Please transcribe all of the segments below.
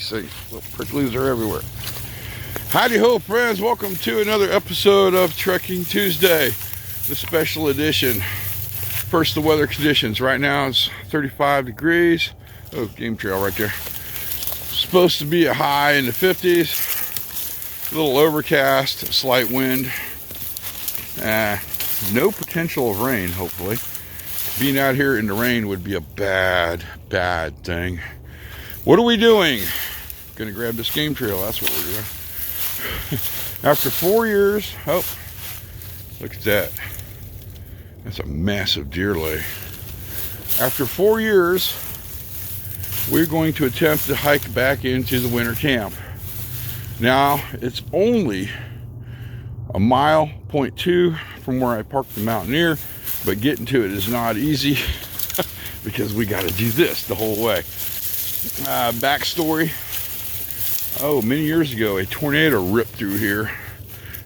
See, little pricklies are everywhere. Howdy ho, friends. Welcome to another episode of Trekking Tuesday, the special edition. First, the weather conditions. Right now it's 35 degrees. Oh, game trail right there. Supposed to be a high in the 50s. A little overcast, a slight wind. No potential of rain, hopefully. Being out here in the rain would be a bad thing. What are we doing? Gonna grab this game trail, that's what we're doing. After 4 years, oh, look at that. That's a massive deer lay. After 4 years, we're going to attempt to hike back into the winter camp. Now, it's only a mile, 0.2 from where I parked the Mountaineer, but getting to it is not easy because we got to do this the whole way. Backstory. Oh, many years ago, a tornado ripped through here,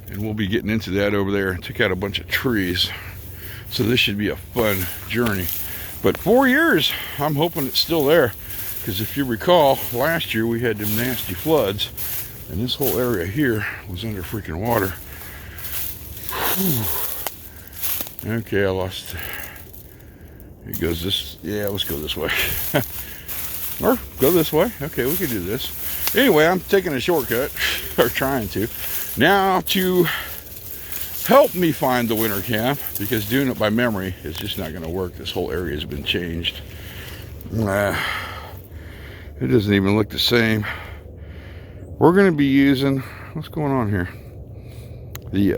and we'll be getting into that over there. Took out a bunch of trees, so this should be a fun journey. But 4 years, I'm hoping it's still there, because if you recall, last year we had them nasty floods, and this whole area here was under freaking water. Whew. Okay, I lost. It goes this. Yeah, let's go this way. Or go this way. Okay, we can do this. Anyway, I'm taking a shortcut, or trying to. Now, to help me find the winter camp, because doing it by memory is just not going to work. This whole area has been changed. It doesn't even look the same. We're going to be using, what's going on here? The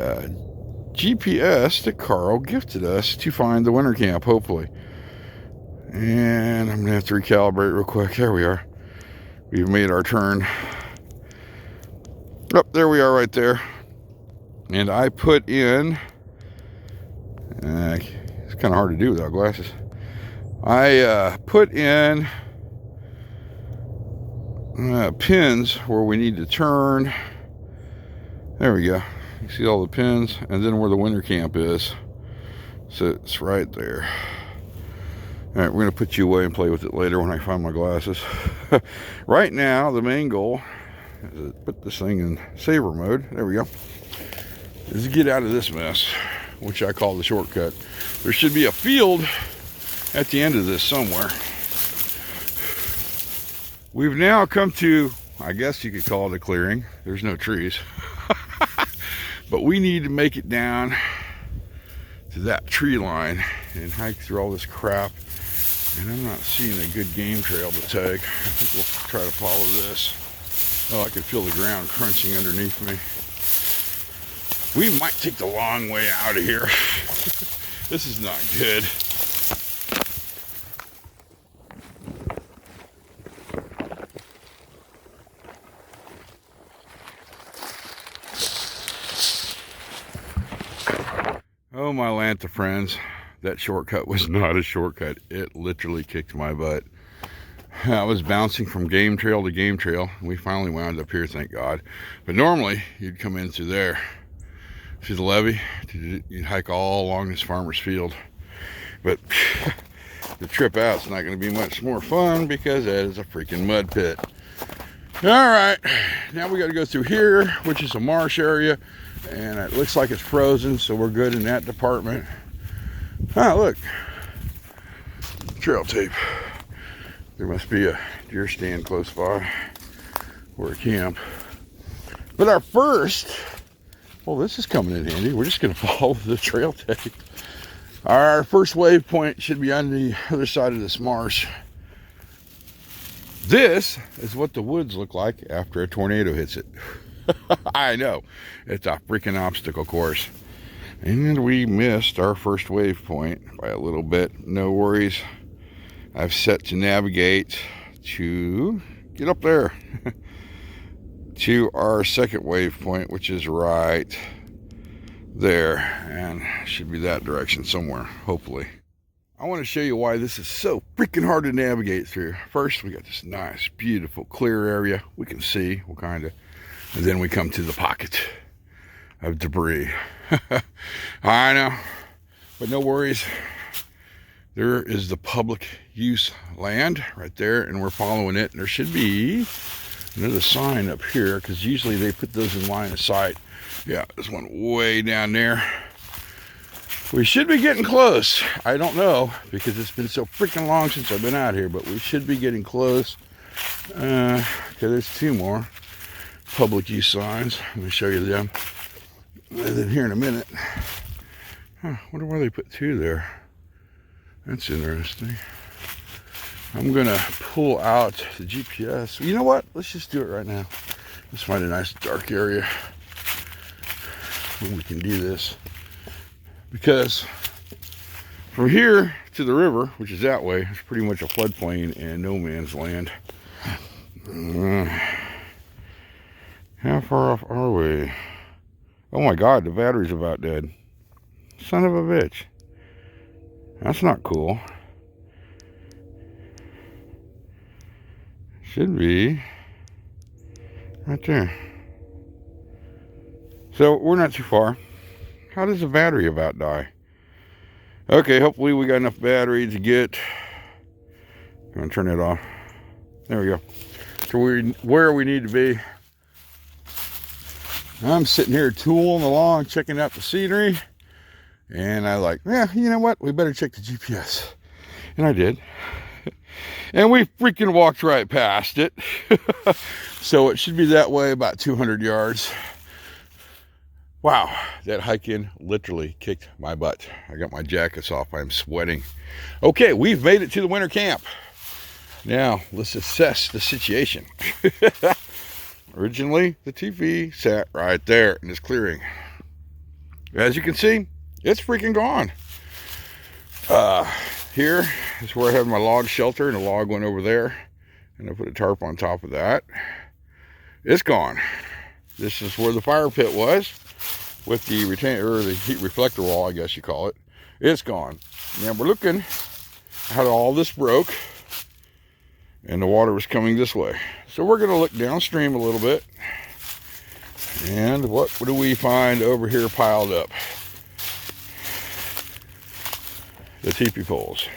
GPS that Carl gifted us to find the winter camp, hopefully. And I'm going to have to recalibrate real quick. There we are. We've made our turn. Oh, there we are right there. And I put in, it's kind of hard to do without glasses. I put in pins where we need to turn. There we go. You see all the pins, and then where the winter camp is. So it's right there. All right, we're going to put you away and play with it later when I find my glasses. Right now, the main goal is to put this thing in saver mode. There we go. Is to get out of this mess, which I call the shortcut. There should be a field at the end of this somewhere. We've now come to, I guess you could call it a clearing. There's no trees. But we need to make it down to that tree line and hike through all this crap. And I'm not seeing a good game trail to take. I think we'll try to follow this. Oh, I can feel the ground crunching underneath me. We might take the long way out of here. This is not good. Oh, my Lanta friends. That shortcut was not a shortcut. It literally kicked my butt. I was bouncing from game trail to game trail. We finally wound up here, thank God. But normally, you'd come in through there. See the levee? You'd hike all along this farmer's field. But the trip out's not going to be much more fun because that is a freaking mud pit. All right, now we got to go through here, which is a marsh area. And it looks like it's frozen, so we're good in that department. Ah, look. Trail tape. There must be a deer stand close by or a camp. But our first, well, this is coming in handy. We're just going to follow the trail tape. Our first waypoint should be on the other side of this marsh. This is what the woods look like after a tornado hits it. I know. It's a freaking obstacle course. And we missed our first waypoint by a little bit. No worries. I've set to navigate to get up there to our second waypoint, which is right there, and should be that direction somewhere, hopefully. I want to show you why this is so freaking hard to navigate through. First, we got this nice, beautiful, clear area. We can see what kind of, and then we come to the pocket of debris. I know, but no worries. There is the public use land right there, and we're following it. And there should be Another sign up here, because usually they put those in line of sight. Yeah, this one way down there. We should be getting close. I don't know, because it's been so freaking long since I've been out here, but we should be getting close. Okay, there's 2 more public use signs. Let me show you them. And then here in a minute. Huh, wonder why they put 2 there. That's interesting. I'm gonna pull out the GPS. You know what? Let's just do it right now. Let's find a nice dark area where we can do this. Because from here to the river, which is that way, it's pretty much a floodplain and no man's land. How far off are we? Oh my God, the battery's about dead. Son of a bitch. That's not cool. Should be right there. So we're not too far. How does the battery about die? Okay, hopefully we got enough battery to get. I'm gonna turn it off. There we go. So we're where we need to be. I'm sitting here tooling along, checking out the scenery, and I like, yeah, you know what? We better check the GPS, and I did. And we freaking walked right past it. So it should be that way about 200 yards. Wow, that hike in literally kicked my butt. I got my jackets off, I'm sweating. Okay, we've made it to the winter camp. Now, let's assess the situation. Originally, the TV sat right there in this clearing. As you can see, it's freaking gone. Here is where I have my log shelter, and the log went over there, and I put a tarp on top of that. It's gone. This is where the fire pit was, with the retainer, or the heat reflector wall, I guess you call it. It's gone. Now we're looking how all this broke, and the water was coming this way. So we're gonna look downstream a little bit, and what do we find over here piled up? The teepee poles.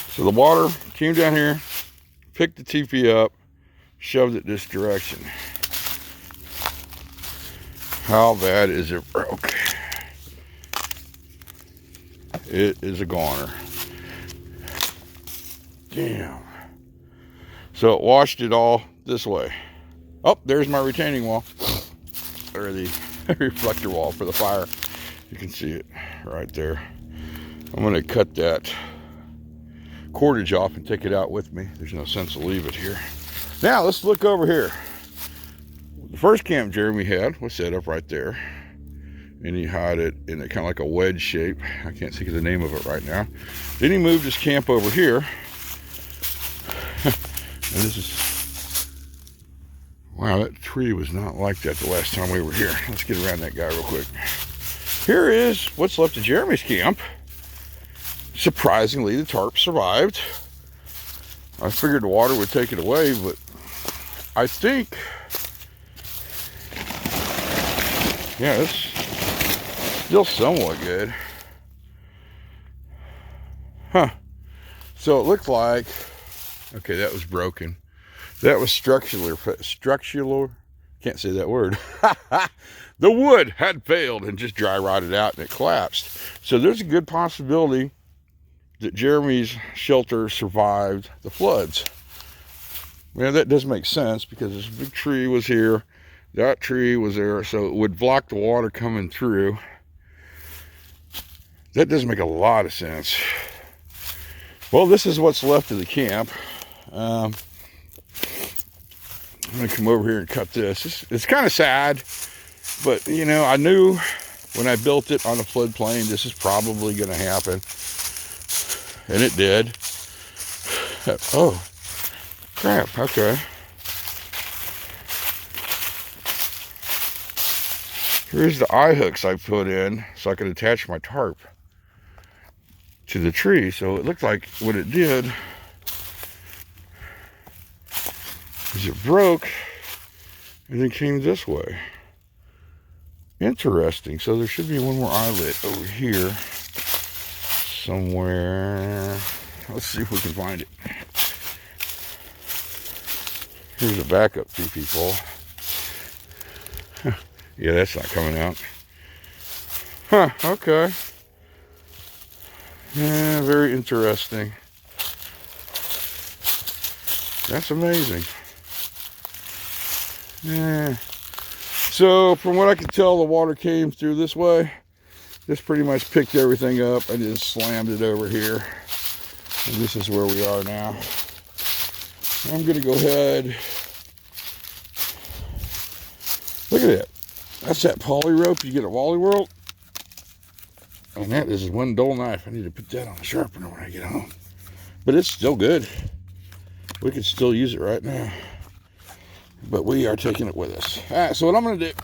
So the water came down here, picked the teepee up, shoved it this direction. How bad is it broke? It is a goner. Damn. So it washed it all this way. Oh, there's my retaining wall. Or the reflector wall for the fire. You can see it right there. I'm going to cut that cordage off and take it out with me. There's no sense to leave it here. Now let's look over here. The first camp Jeremy had was set up right there, and he had it in a kind of like a wedge shape. I can't think of the name of it right now. Then he moved his camp over here. And this is, wow, that tree was not like that the last time we were here. Let's get around that guy real quick. Here is what's left of Jeremy's camp. Surprisingly, the tarp survived. I figured the water would take it away, but I think, yeah, it's still somewhat good. Huh. So it looked like, okay, that was broken. That was structural, can't say that word. The wood had failed and just dry rotted out, and it collapsed. So there's a good possibility that Jeremy's shelter survived the floods. Well, that does make sense, because this big tree was here, that tree was there, so it would block the water coming through. That does make a lot of sense. Well, this is what's left of the camp. I'm going to come over here and cut this. It's kind of sad, but, you know, I knew when I built it on a floodplain, this is probably going to happen. And it did. Oh, crap, okay. Here's the eye hooks I put in so I could attach my tarp to the tree. So it looked like what it did is it broke and then came this way. Interesting. So there should be one more eyelet over here somewhere. Let's see if we can find it. Here's a backup TP pole. Yeah, that's not coming out. Huh, okay. Yeah, very interesting. That's amazing. Yeah. So, from what I can tell, the water came through this way. Just pretty much picked everything up and just slammed it over here. And this is where we are now. I'm going to go ahead. Look at that. That's that poly rope you get at Wally World. And that is one dull knife. I need to put that on a sharpener when I get home. But it's still good. We could still use it right now. But we are taking it with us. All right, so what I'm going to do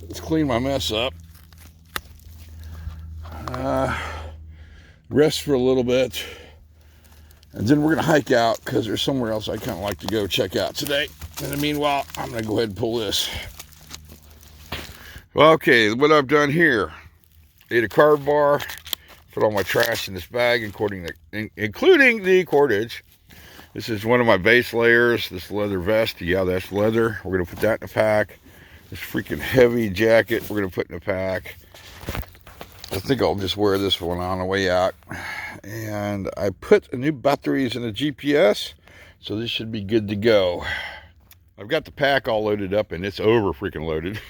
is clean my mess up. Rest for a little bit. And then we're going to hike out because there's somewhere else I kind of like to go check out today. In the meanwhile, I'm going to go ahead and pull this. Okay, what I've done here. Ate a carb bar. Put all my trash in this bag, including the cordage. This is one of my base layers. This leather vest. Yeah, that's leather. We're going to put that in a pack. This freaking heavy jacket we're going to put in a pack. I think I'll just wear this one on the way out. And I put new batteries in a GPS, so this should be good to go. I've got the pack all loaded up, and it's over freaking loaded.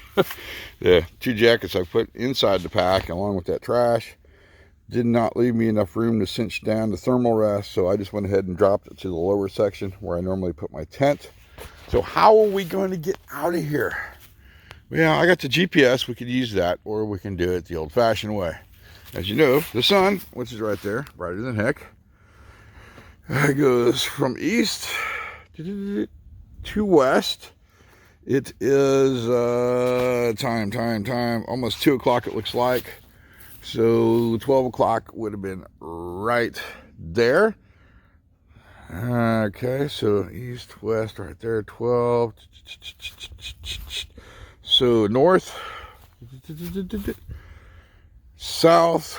The 2 jackets I put inside the pack, along with that trash, did not leave me enough room to cinch down the thermal rest, so I just went ahead and dropped it to the lower section where I normally put my tent. So how are we going to get out of here? Well, I got the GPS. We could use that, or we can do it the old-fashioned way. As you know, the sun, which is right there, brighter than heck, goes from east to west. It is almost 2 o'clock it looks like. So 12 o'clock would have been right there. Okay, so east, west, right there, 12. So north, south,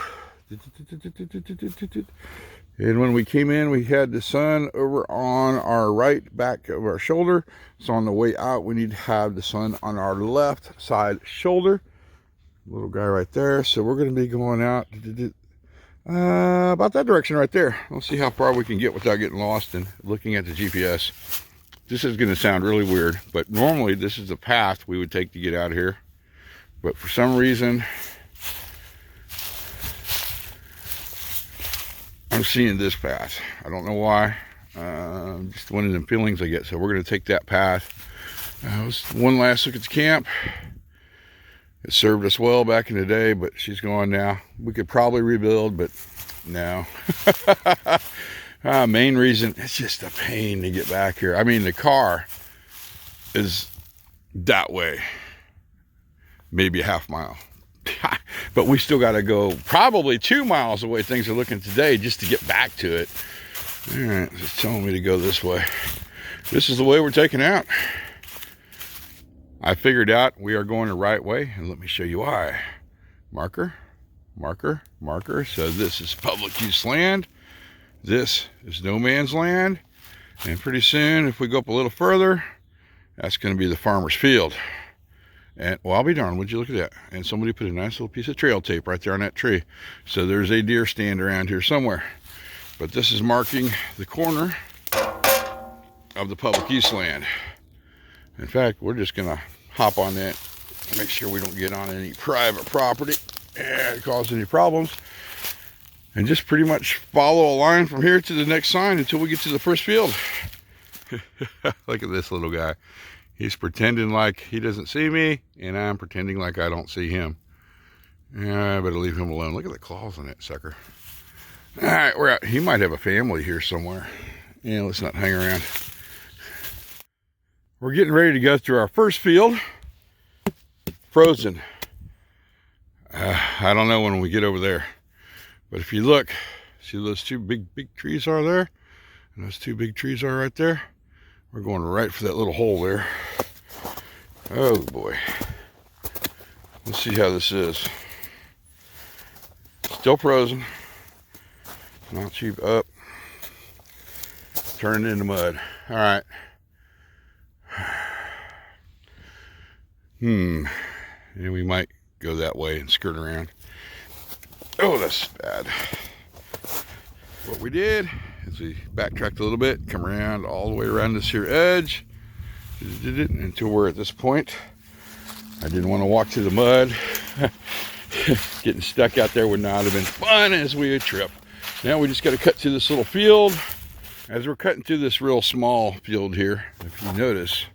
and when we came in, we had the sun over on our right back of our shoulder. So on the way out, we need to have the sun on our left side shoulder. Little guy right there. So we're going to be going out about that direction right there. We'll see how far we can get without getting lost and looking at the GPS. This is going to sound really weird, but normally this is the path we would take to get out of here. But for some reason, I'm seeing this path. I don't know why. Just one of them feelings I get. So we're going to take that path. It was one last look at the camp. It served us well back in the day, but she's gone now. We could probably rebuild, but no. Main reason, it's just a pain to get back here. I mean, the car is that way, maybe a half mile. But we still got to go probably 2 miles the way things are looking today just to get back to it. All right, it's telling me to go this way. This is the way we're taking out. I figured out we are going the right way, and let me show you why. Marker, marker, marker. So this is public use land. This is no man's land. And pretty soon, if we go up a little further, that's going to be the farmer's field. And, well, I'll be darned, would you look at that? And somebody put a nice little piece of trail tape right there on that tree. So there's a deer stand around here somewhere. But this is marking the corner of the public use land. In fact, we're just going to hop on that and make sure we don't get on any private property and cause any problems. And just pretty much follow a line from here to the next sign until we get to the first field. Look at this little guy. He's pretending like he doesn't see me, and I'm pretending like I don't see him. Yeah, I better leave him alone. Look at the claws on that sucker. All right, we're out. He might have a family here somewhere. Yeah, let's not hang around. We're getting ready to go through our first field. Frozen. I don't know when we get over there. But if you look, see those 2 big trees are there? And those 2 big trees are right there? We're going right for that little hole there. Oh boy. Let's see how this is. Still frozen. Not cheap up. Turning into mud. All right. And we might go that way and skirt around. Oh, that's bad. What we did is we backtracked a little bit, come around all the way around this here edge. Did it until we're at this point. I didn't want to walk through the mud. Getting stuck out there would not have been fun as we would trip. Now we just got to cut through this little field. As we're cutting through this real small field here, if you notice,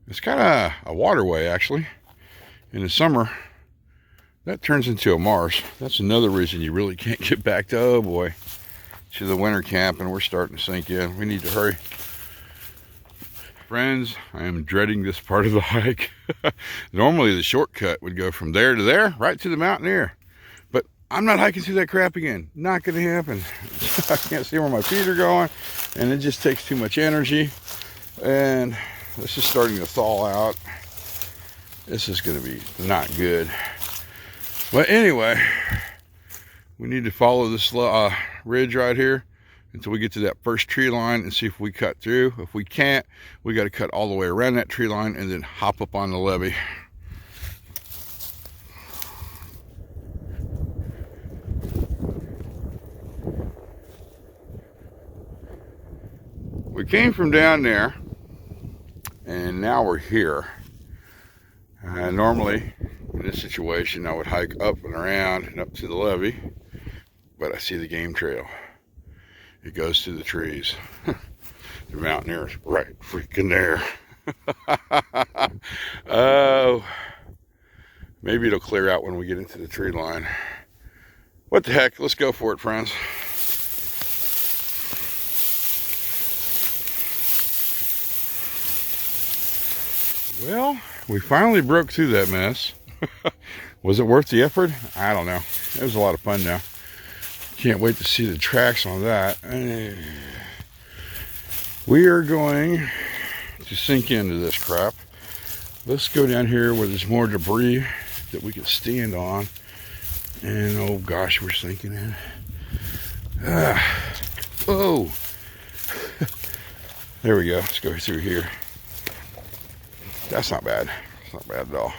it's kind of a waterway actually. In the summer, that turns into a marsh. That's another reason you really can't get back to, oh boy, to the winter camp, and we're starting to sink in. We need to hurry. Friends, I am dreading this part of the hike. Normally the shortcut would go from there to there, right to the mountaineer. But I'm not hiking through that crap again. Not gonna happen. I can't see where my feet are going, and it just takes too much energy. And this is starting to thaw out. This is gonna be not good. But anyway, we need to follow this ridge right here until we get to that first tree line and see if we cut through. If we can't, we got to cut all the way around that tree line and then hop up on the levee. We came from down there and now we're here. Normally in this situation I would hike up and around and up to the levee, but I see the game trail. It goes through the trees. The mountaineer's right freaking there. Oh, maybe it'll clear out when we get into the tree line. What the heck? Let's go for it, friends. Well, we finally broke through that mess. Was it worth the effort? I don't know. It was a lot of fun now. Can't wait to see the tracks on that. We are going to sink into this crap. Let's go down here where there's more debris that we can stand on. And oh gosh, we're sinking in. Oh, there we go. Let's go through here. That's not bad. It's not bad at all.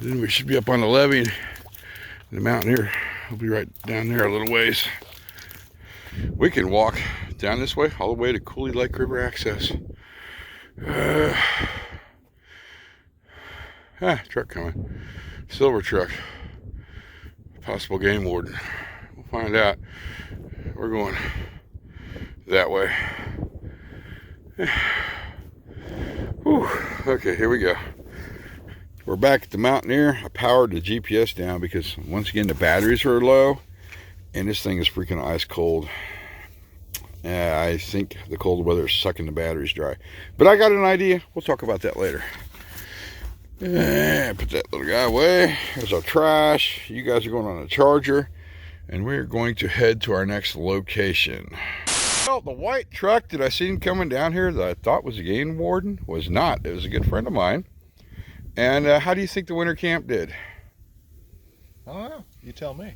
Then we should be up on the levee. The mountaineer will be right down there a little ways. We can walk down this way all the way to Coulee Lake River access. Truck coming. Silver truck. Possible game warden. We'll find out. We're going that way. Whew. Okay, here we go. We're back at the mountaineer. I powered the GPS down because once again the batteries are low and this thing is freaking ice cold. I think the cold weather is sucking the batteries dry. But I got an idea. We'll talk about that later. Put that little guy away. There's our trash. You guys are going on a charger. And we're going to head to our next location. Well, the white truck that I seen coming down here that I thought was a game warden was not. It was a good friend of mine. And how do you think the winter camp did? I don't know. You tell me.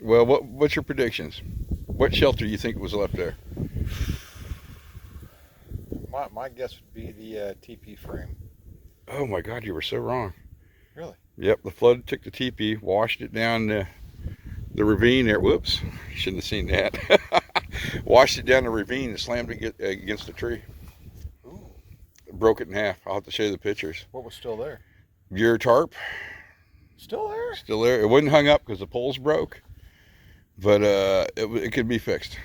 Well, what's your predictions? What shelter do you think was left there? My guess would be the teepee frame. Oh my God, you were so wrong. Really? Yep, the flood took the teepee, washed it down the ravine there. Whoops, shouldn't have seen that. Washed it down the ravine and slammed it against the tree. Ooh. Broke it in half. I'll have to show you the pictures. What was still there? Your tarp. Still there? Still there. It wasn't hung up because the poles broke, but it could be fixed.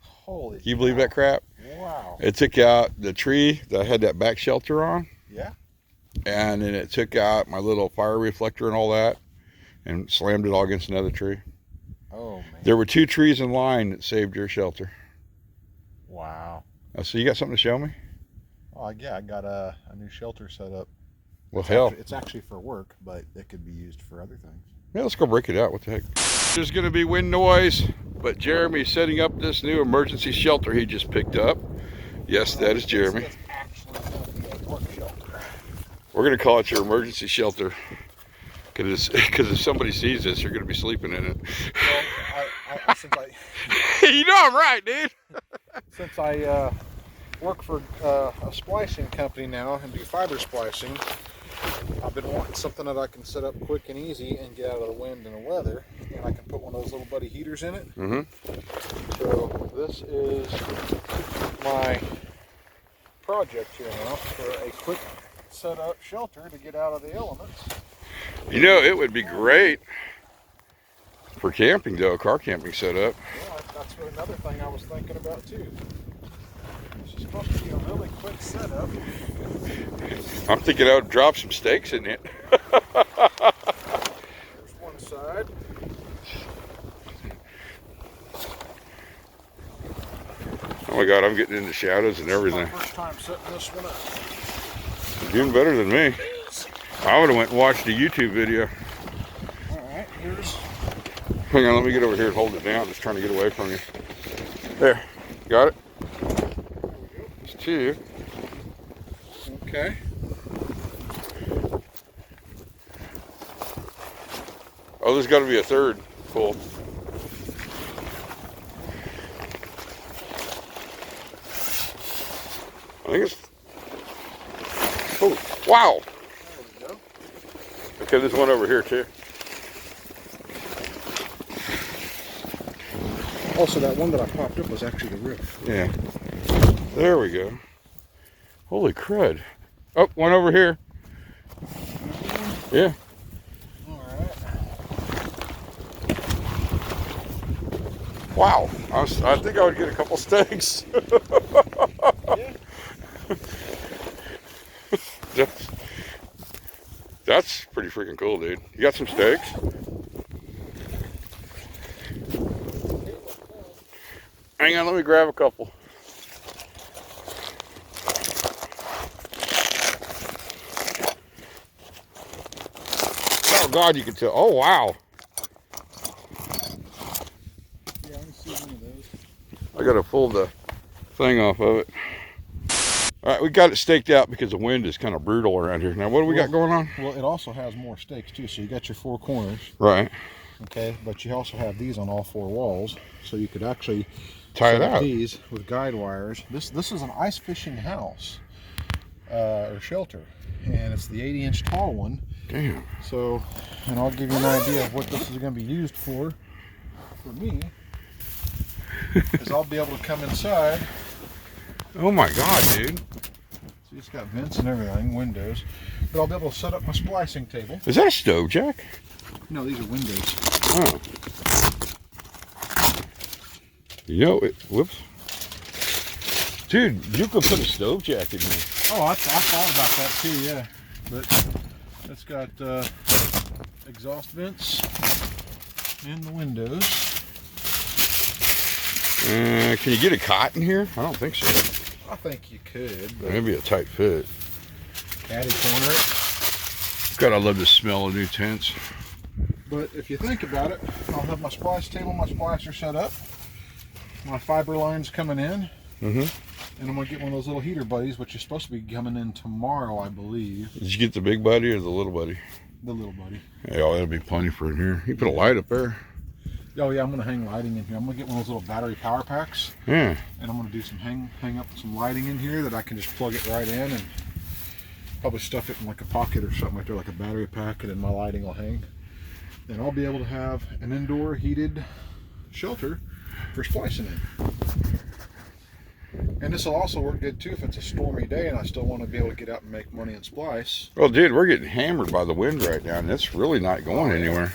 Holy Can you believe that crap? Wow. It took out the tree that I had that back shelter on. Yeah. And then it took out my little fire reflector and all that and slammed it all against another tree. Oh, man. There were 2 trees in line that saved your shelter. Wow. So you got something to show me? Oh, yeah, I got a new shelter set up. Well, hell. It's actually for work, but it could be used for other things. Yeah, let's go break it out. What the heck? There's going to be wind noise, but Jeremy's setting up this new emergency shelter he just picked up. Yes, that is Jeremy. It's actually going to be a work shelter. We're going to call it your emergency shelter. Because if somebody sees this, you're going to be sleeping in it. Well, since you know I'm right, dude. since I work for a splicing company now and do fiber splicing, I've been wanting something that I can set up quick and easy and get out of the wind and the weather, and I can put one of those little buddy heaters in it. So this is my project here now for a quick setup shelter to get out of the elements. You know, it would be great for camping though, car camping setup. Yeah, that's another thing I was thinking about too. This is supposed to be a really quick setup. I'm thinking I would drop some steaks in it. There's one side. Oh my God, I'm getting into shadows and everything. This is my first time setting this one up. You're doing better than me. I would have went and watched a YouTube video. Alright, here's... Hang on, let me get over here and hold it down. Just trying to get away from you. There, got it? It's two. Okay. Oh, there's got to be a third full. I think it's... Oh, wow! There we go. Okay, there's one over here too. Also, that one that I popped up was actually the roof. Yeah. There we go. Holy crud. Oh, one over here. Yeah. Alright. Wow. I think I would get a couple steaks. Yeah. That's pretty freaking cool, dude. You got some steaks? Hang on, let me grab a couple. Oh God, you can tell. Oh wow. Yeah, I can see one of those. I gotta pull the thing off of it. All right, we got it staked out because the wind is kind of brutal around here. Now, what do we got going on? Well, it also has more stakes too. So you got your four corners, Right. okay, but you also have these on all four walls, so you could actually Tie it set up out. these with guide wires. This is an ice fishing house or shelter, and it's the 80-inch tall one. Damn. So, and I'll give you an idea of what this is going to be used for me, is I'll be able to come inside. Oh my God, dude. See, it's got vents and everything, windows, but I'll be able to set up my splicing table. Is that a stove, Jack? No, these are windows. Oh. You know it. Whoops. Dude, you could put a stove jack in there. Oh, I thought about that too, yeah. But it's got exhaust vents in the windows. Can you get a cot in here? I don't think so. I think you could, but Maybe a tight fit. caddy corner it. God, I love the smell of new tents. But if you think about it, I'll have my splice table, my splicer set up, my fiber lines coming in, and I'm going to get one of those little heater buddies, which is supposed to be coming in tomorrow, I believe. Did you get the big buddy or the little buddy? The little buddy. Yeah, that'll be plenty for in here. You put a light up there. Oh yeah, I'm going to hang lighting in here. I'm going to get one of those little battery power packs. Yeah. And I'm going to do some hang up some lighting in here that I can just plug it right in and probably stuff it in like a pocket or something like that, like a battery pack, and then my lighting will hang. And I'll be able to have an indoor heated shelter for splicing in. And this will also work good too if it's a stormy day and I still want to be able to get out and make money and splice. Well, dude, we're getting hammered by the wind right now, and it's really not going anywhere.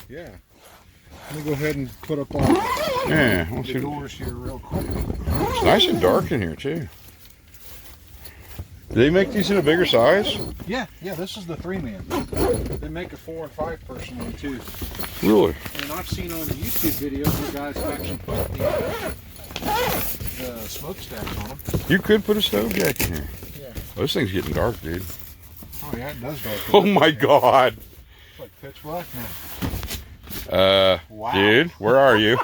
Yeah. Let me go ahead and put up on Yeah. the doors here real quick. It's nice and dark in here, too. Do they make these in a bigger size? Yeah, this is the 3-man. They make a 4 and 5 person one too. Really? And I've seen on the YouTube videos where guys have actually put the smokestacks on them. You could put a stove jack in here. Yeah. Oh, this thing's getting dark, dude. Oh yeah, it does dark. Oh my God. It's like pitch black now. Wow. Dude, where are you?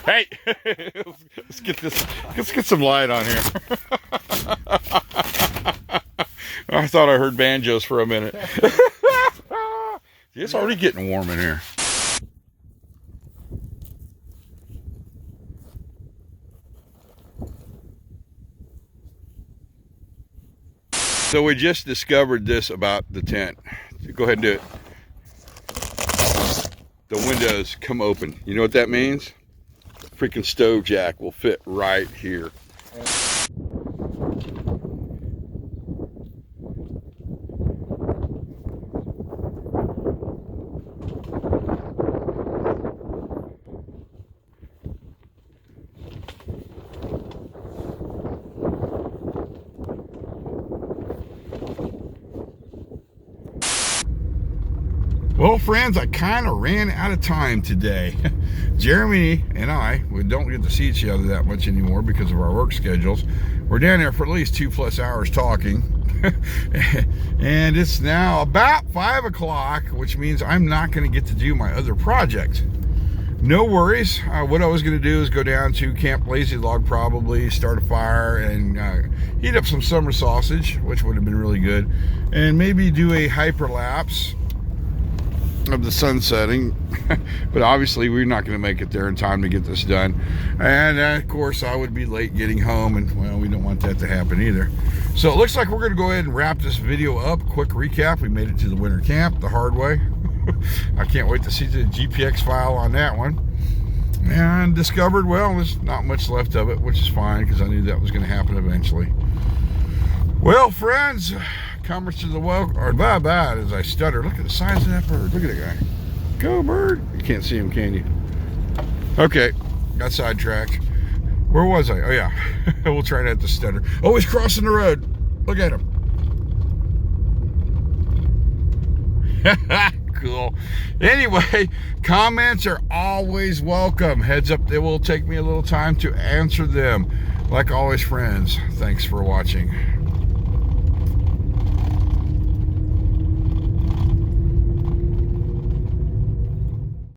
Hey, let's get this. Let's get some light on here. I thought I heard banjos for a minute. It's already getting warm in here. So we just discovered this about the tent. Go ahead and do it. The windows come open. You know what that means? The freaking stove jack will fit right here. Well, friends, I kind of ran out of time today. Jeremy and we don't get to see each other that much anymore because of our work schedules. We're down there for at least 2+ hours talking. And it's now about 5 o'clock, which means I'm not going to get to do my other project. No worries. What I was going to do is go down to Camp Lazy Log, probably start a fire and heat up some summer sausage, which would have been really good, and maybe do a hyperlapse of the sun setting. But obviously we're not going to make it there in time to get this done, and of course I would be late getting home, and well, we don't want that to happen either. So it looks like we're going to go ahead and wrap this video up. Quick recap: we made it to the winter camp the hard way. I can't wait to see the GPX file on that one, and discovered, well, there's not much left of it, which is fine because I knew that was going to happen eventually. Well, friends, comers to the welcome, or bye-bye as I stutter. Look at the size of that bird. Look at that guy. Go, bird. You can't see him, can you? Okay, got sidetracked. Where was I? Oh, yeah. We'll try not to stutter. Oh, he's crossing the road. Look at him. Cool. Anyway, comments are always welcome. Heads up, it will take me a little time to answer them. Like always, friends, thanks for watching.